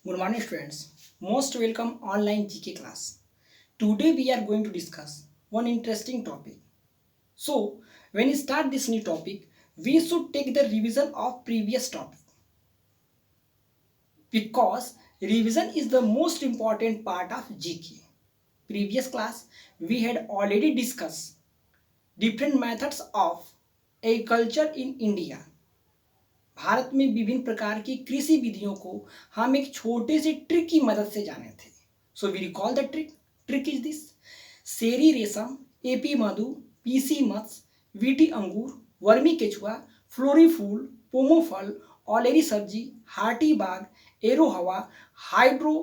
Good morning, students. Most welcome online GK class. Today we are going to discuss one interesting topic. So, when we start this new topic, we should take the revision of previous topic because revision is the most important part of GK. Previous class we had already discussed different methods of agriculture in India. Bharat में विभिन्न प्रकार की कृषि विधियों को हम एक छोटे से ट्रिक की मदद से जाने थे. So we recall the trick is this: seri रेशम, एपी मधु, पीसी मत्स्य, वीटी अंगूर, वर्मी केचुआ, फ्लोरी फूल, पोमो फल, ऑलेरी सब्जी, हार्टी बाग, एरो हवा, हाइड्रो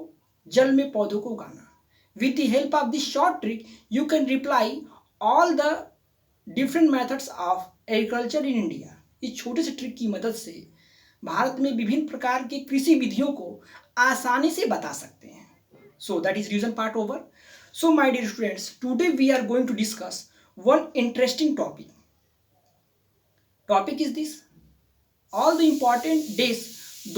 जल में पौधों को उगाना. With the help of this short trick you can reply all the different methods of agriculture in India. इस छोटे से ट्रिक की मदद से भारत में विभिन्न प्रकार की कृषि विधियों को आसानी से बता सकते हैं. So that is reason part over. So my dear students, today we are going to discuss one interesting topic. Topic is this: all the important days,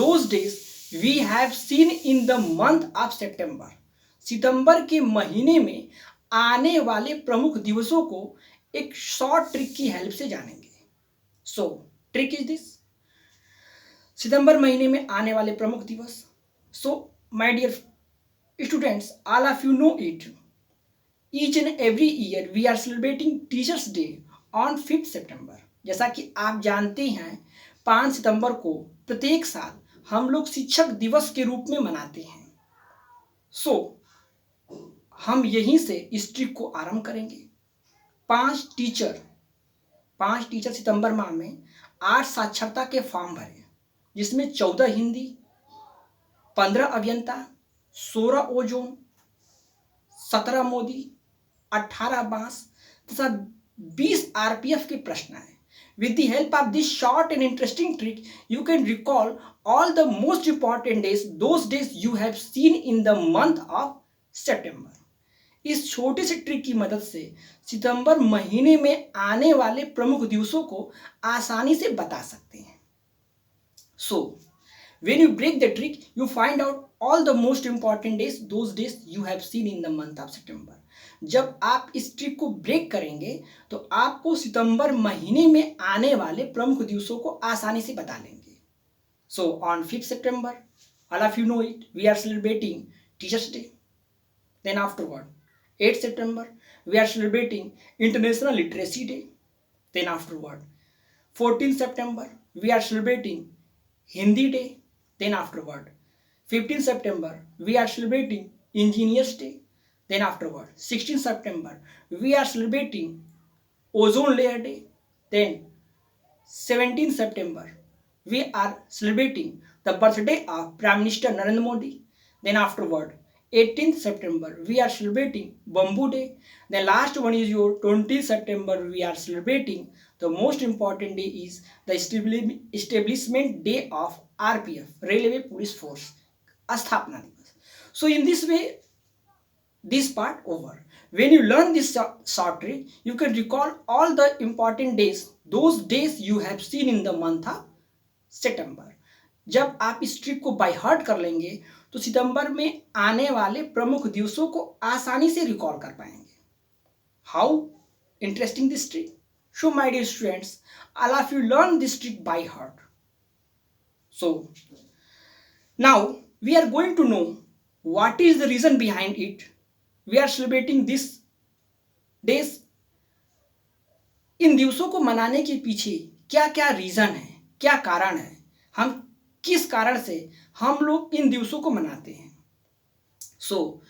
those days we have seen in the month of September. सितंबर के महीने में आने वाले प्रमुख दिवसों को एक short trick की हेल्प से जानेंगे. सो ट्रिक इज दिस: सितंबर महीने में आने वाले प्रमुख दिवस. So my dear students, all of you know it. Each and every year we are celebrating teachers day on 5 September. जैसा कि आप जानते हैं, 5 सितंबर को प्रत्येक साल हम लोग शिक्षक दिवस के रूप में मनाते हैं. सो हम यहीं से इस ट्रिक को आरंभ करेंगे. 5 टीचर सितंबर माह में 8 साक्षरता के फॉर्म भरे, जिसमें 14 हिंदी, 15 अभियंता, 16 ओजोन, 17 मोदी, 18 बांस तथा 20 आरपीएफ के प्रश्न आए. With the help of this short and interesting trick, you can recall all the most important days, those days you have seen in the month of September. इस छोटे से ट्रिक की मदद से सितंबर महीने में आने वाले प्रमुख दिवसों को आसानी से बता सकते हैं. सो when you break the trick, you find out all the most important days, those days you have seen in the month of September. जब आप इस ट्रिक को ब्रेक करेंगे तो आपको सितंबर महीने में आने वाले प्रमुख दिवसों को आसानी से बता लेंगे. So on 5 September, all of you know it, we are celebrating Teachers Day. Then afterward, 8 September, we are celebrating International Literacy Day. Then afterward, 14 September, we are celebrating Hindi Day. Then afterward, 15 September, we are celebrating Engineers Day. Then afterward, 16 September, we are celebrating Ozone Layer Day. Then 17 September, we are celebrating the birthday of Prime Minister Narendra Modi. Then afterward, 18th September, we are celebrating Bamboo Day. The last one is your 20th September, we are celebrating the most important day is the establishment day of RPF, Railway Police Force, Asthapana Divas. So in this way, this part over. When you learn this short trick, you can recall all the important days, those days you have seen in the month of September. जब आप इस trick को by heart कर लेंगे तो सितंबर में आने वाले प्रमुख दिवसों को आसानी से रिकॉल कर पाएंगे. How interesting this trick. So my dear students, all of you learn this trick by heart. So now we are going to know what is the reason behind it. We are celebrating this days. इन दिवसों को मनाने के पीछे क्या क्या reason है, क्या कारण है, हम किस कारण से हम लोग इन दिवसों को मनाते हैं. So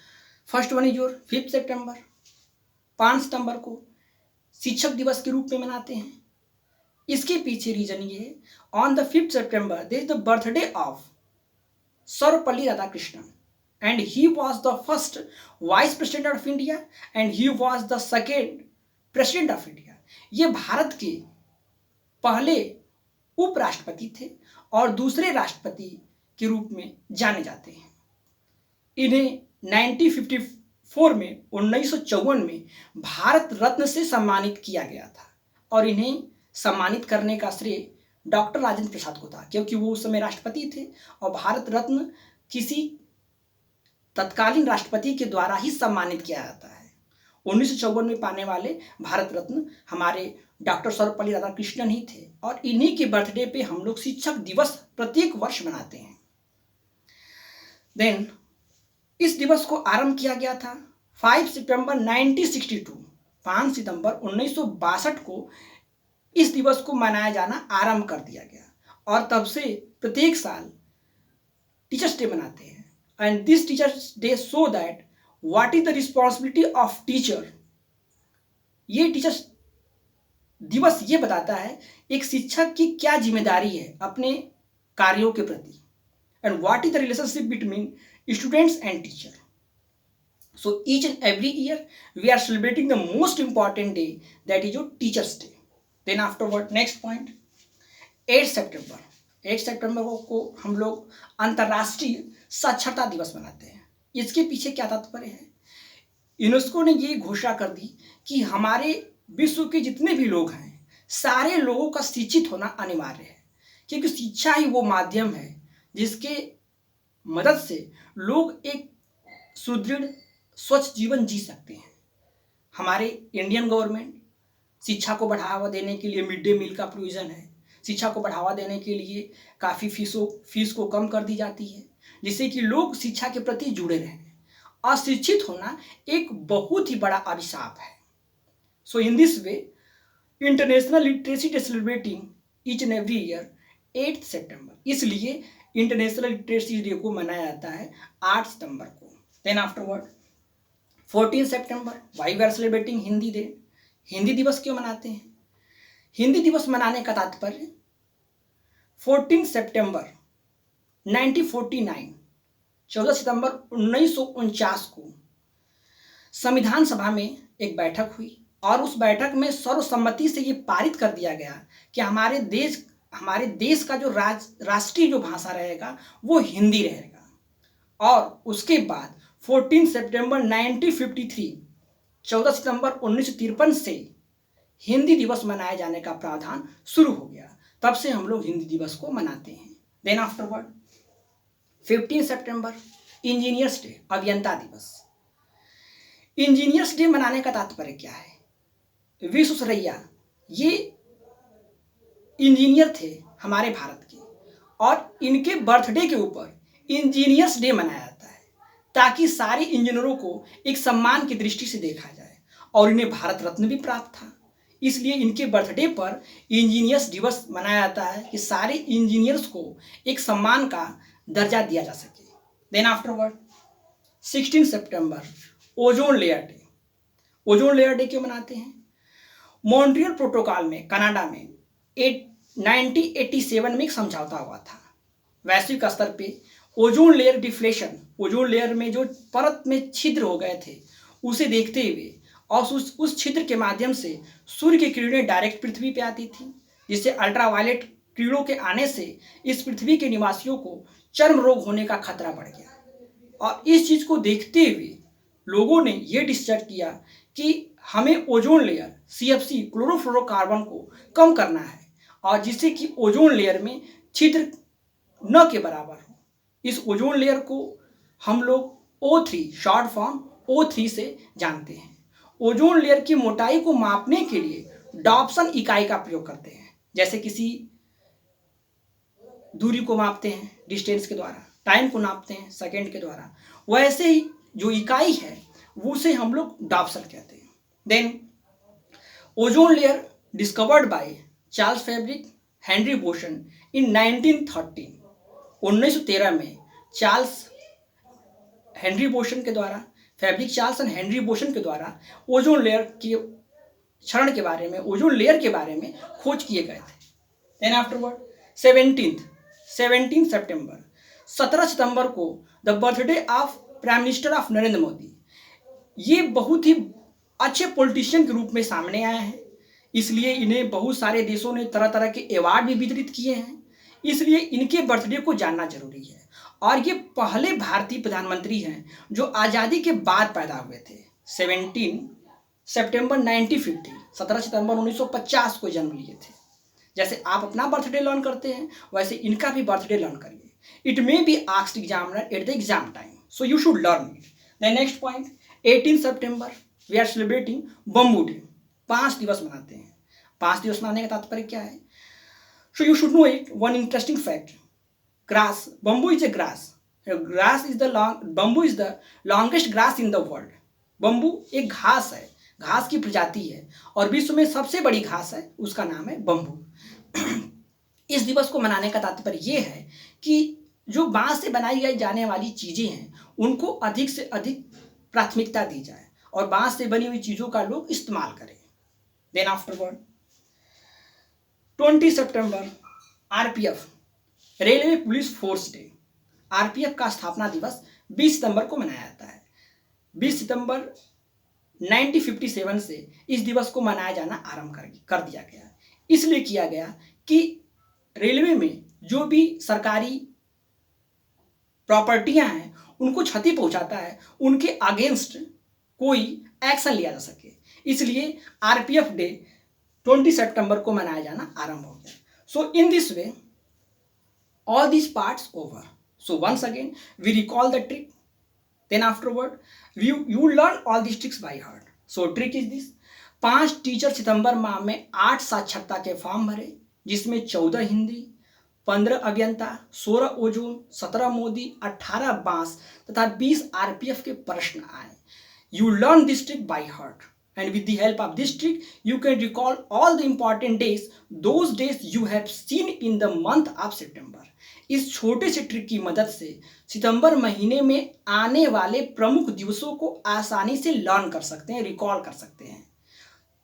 first one is your 5 सितंबर. 5 सितंबर को शिक्षक दिवस के रूप में मनाते हैं. इसके पीछे रीजन ये है, on the 5 September there is the birthday of Sarvepalli Radhakrishnan and he was the first vice president of India and he was the second president of India. ये भारत के पहले उपराष्ट्रपति थे और दूसरे राष्ट्रपति के रूप में जाने जाते हैं. इन्हें 1954 में 1954 में भारत रत्न से सम्मानित किया गया था और इन्हें सम्मानित करने का श्रेय डॉक्टर राजेंद्र प्रसाद को था, क्योंकि वो उस समय राष्ट्रपति थे और भारत रत्न किसी तत्कालीन राष्ट्रपति के द्वारा ही सम्मानित किया जाता है। 1954 में पाने वाले भारत रत्न हमारे डॉक्टर सर्वपल्ली राधाकृष्णन ही थे और इन्हीं के बर्थडे पे हम लोग शिक्षक दिवस प्रत्येक वर्ष मनाते हैं। देन इस दिवस को आरंभ किया गया था 5 सितंबर 1962। 5 सितंबर 1962 को इस दिवस को मनाया जाना आरंभ कर दिया गया और तब से प्रत्येक साल टीचर्स डे मनाते हैं। And this teachers day show that what is the responsibility of teacher. ये टीचर्स दिवस ये बताता है एक शिक्षक की क्या जिम्मेदारी है अपने कार्यों के प्रति, and what is the relationship between students and teacher. So each and every year we are celebrating the most important day, that is your teachers day. Then afterward next point 8 September. 8 सितंबर को हम लोग अंतर्राष्ट्रीय साक्षरता दिवस मनाते हैं। इसके पीछे क्या तात्पर्य है? यूनेस्को ने ये घोषणा कर दी कि हमारे विश्व के जितने भी लोग हैं सारे लोगों का शिक्षित होना अनिवार्य है, क्योंकि शिक्षा ही वो माध्यम है जिसके मदद से लोग एक सुदृढ़ स्वच्छ जीवन जी सकते हैं। हमारे इंडियन गवर्नमेंट शिक्षा को बढ़ावा देने के लिए मिड डे मील का प्रोविज़न है। शिक्षा को बढ़ावा देने के लिए काफ़ी फीस को कम कर दी जाती है, जिससे कि लोग शिक्षा के प्रति जुड़े रहें। अशिक्षित होना एक बहुत ही बड़ा अभिशाप है। So in this way international literacy day celebrating each and every year 8 सितंबर। इसलिए इंटरनेशनल लिटरेसी डे को मनाया जाता है 8 सितंबर को। Then afterward 14 September why we are celebrating Hindi day. Hindi दिवस क्यों मनाते हैं? हिंदी दिवस मनाने का तात्पर्य 14 सितंबर 1949 14 सितंबर 1949 को संविधान सभा में एक बैठक हुई और उस बैठक में सर्वसम्मति से ये पारित कर दिया गया कि हमारे देश का जो राष्ट्रीय जो भाषा रहेगा वो हिंदी रहेगा। और उसके बाद 14 सितंबर 1953 14 सितंबर 1953 से हिंदी दिवस मनाए जाने का प्रावधान शुरू हो गया। तब से हम लोग हिंदी दिवस को मनाते हैं। देन आफ्टरवर्ड 15 सितंबर इंजीनियर्स डे, अभियंता दिवस। इंजीनियर्स डे मनाने का तात्पर्य क्या है? विश्वेश्वरैया ये इंजीनियर थे हमारे भारत के और इनके बर्थडे के ऊपर इंजीनियर्स डे मनाया जाता है ताकि सारे इंजीनियरों को एक सम्मान की दृष्टि से देखा जाए। और इन्हें भारत रत्न भी प्राप्त था, इसलिए इनके बर्थडे पर इंजीनियर्स दिवस मनाया जाता है कि सारे इंजीनियर्स को एक सम्मान का दर्जा दिया जा सके। देन आफ्टरवर्ड 16 सितंबर ozone layer day. Ozone layer day क्यों मनाते हैं? मॉन्ट्रियल प्रोटोकॉल में कनाडा में 1987 में एक समझौता हुआ था। वैश्विक स्तर पे ozone layer deflation, ozone layer में जो परत में छिद्र हो गए थे उसे देखते हुए और उस छिद्र के माध्यम से सूर्य की किरणें डायरेक्ट पृथ्वी पे आती थी, जिससे अल्ट्रावायलेट किरणों के आने से इस पृथ्वी के निवासियों को चर्म रोग होने का खतरा बढ़ गया। और इस चीज़ को देखते हुए लोगों ने ये डिसाइड किया कि हमें ओजोन लेयर CFC क्लोरोफ्लोरोकार्बन को कम करना है और जिससे कि ओजोन लेयर में छिद्र न के बराबर हो। इस ओजोन लेयर को हम लोग O3 शॉर्ट फॉर्म O3 से जानते हैं। ओजोन लेयर की मोटाई को मापने के लिए डॉप्सन इकाई का प्रयोग करते हैं। जैसे किसी दूरी को मापते हैं डिस्टेंस के द्वारा, टाइम को नापते हैं सेकंड के द्वारा, वैसे ही जो इकाई है वो से हम लोग डॉप्सन कहते हैं। Then ozone layer discovered by Charles Fabry Henry Buisson in 1913। 1913 में चार्ल्स हेनरी बोसन के द्वारा, Fabry Charles and Henry Buisson के द्वारा ओजोन लेयर के क्षरण के बारे में, ओजोन लेयर के बारे में खोज किए गए थे। देन आफ्टरवर्ड 17 सितंबर 17 सितंबर को the birthday of prime minister of Narendra Modi. ये बहुत ही अच्छे पॉलिटिशियन के रूप में सामने आए हैं, इसलिए इन्हें बहुत सारे देशों ने तरह तरह के अवार्ड भी वितरित किए हैं, इसलिए इनके बर्थडे को जानना जरूरी है। और ये पहले भारतीय प्रधानमंत्री हैं जो आज़ादी के बाद पैदा हुए थे। 17 सितंबर 1950, 17 सितंबर 1950 को जन्म लिए थे। जैसे आप अपना बर्थडे लर्न करते हैं वैसे इनका भी बर्थडे लर्न करिए। It may be asked examiner at the exam time, So you should learn it. The next point, 18 September we are celebrating bamboo day. 5 दिवस मनाते हैं. 5 दिवस मनाने का तात्पर्य क्या है? So you should know it. One interesting fact. Grass, bamboo is a grass. Bamboo is the longest grass in the world. Bamboo एक घास है, घास की प्रजाति है और विश्व में सबसे बड़ी घास है, उसका नाम है बम्बू. इस दिवस को मनाने का तात्पर्य ये है कि जो बांस से बनाई जाने वाली चीजें हैं उनको अधिक से अधिक प्राथमिकता दी जाए और बांस से बनी हुई चीजों का लोग इस्तेमाल करें. देन आफ्टरवर्ड 20 सितंबर RPF, railway police force day. RPF का स्थापना दिवस 20 सितंबर को मनाया जाता है. 20 सितंबर 1957 से इस दिवस को मनाया जाना आरंभ कर दिया गया. इसलिए किया गया कि रेलवे में जो भी सरकारी प्रॉपर्टियां हैं उनको क्षति पहुंचाता है, उनके अगेंस्ट कोई एक्शन लिया जा सके. इसलिए आरपीएफ डे 20 सितंबर को मनाया जाना आरंभ हो गया. So in this way all these parts over. So once again we recall the trick, then afterward you learn all these tricks by heart. So trick is this. 5 teacher सितंबर माह में 8 साक्षरता के फॉर्म भरे, जिसमें 14 हिंदी, 15 अभियंता, 16 ओजोन, 17 मोदी, 18 बांस तथा 20 RPF के प्रश्न आए. You learn this trick by heart. And with the help of this trick, you can recall all the important days, those days you have seen in the month of September. इस छोटे से trick की मदद से सितंबर महीने में आने वाले प्रमुख दिवसों को आसानी से लर्न कर सकते हैं, रिकॉल कर सकते हैं.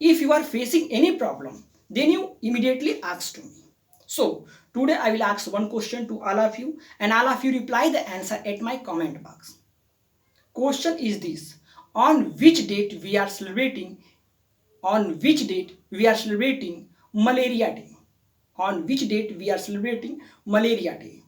If you are facing any problem, then you immediately ask to me. So today I will ask one question to all of you, and all of you reply the answer at my comment box. Question is this. On which date we are celebrating malaria day? On which date we are celebrating malaria day?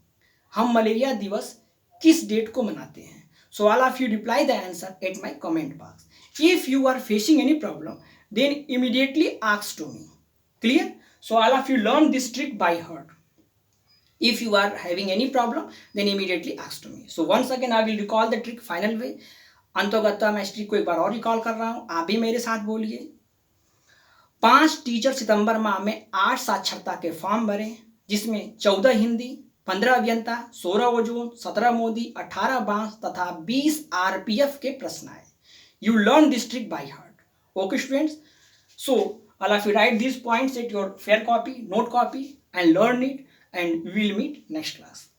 हम malaria दिवस किस date को मनाते हैं? So all of you reply the answer at my comment box. If you are facing any problem, then immediately ask to me. Clear? So all of you learn this trick by heart. If you are having any problem, then immediately ask to me. So once again I will recall the trick final way. अंतोगत्वा मैं इस trick को एक बार और recall कर रहा हूं, आप भी मेरे साथ बोलिए. 5 टीचर सितंबर माह में 8 साक्षरता के फॉर्म भरे, जिसमें 14 हिंदी, 15 अभियंता, 16 ओजोन, 17 मोदी, 18 बांस तथा 20 आरपीएफ के प्रश्न आए. You learn this trick by heart. Okay students, so all of you right this points at your fair copy, note copy, and learn it, and we will meet next class.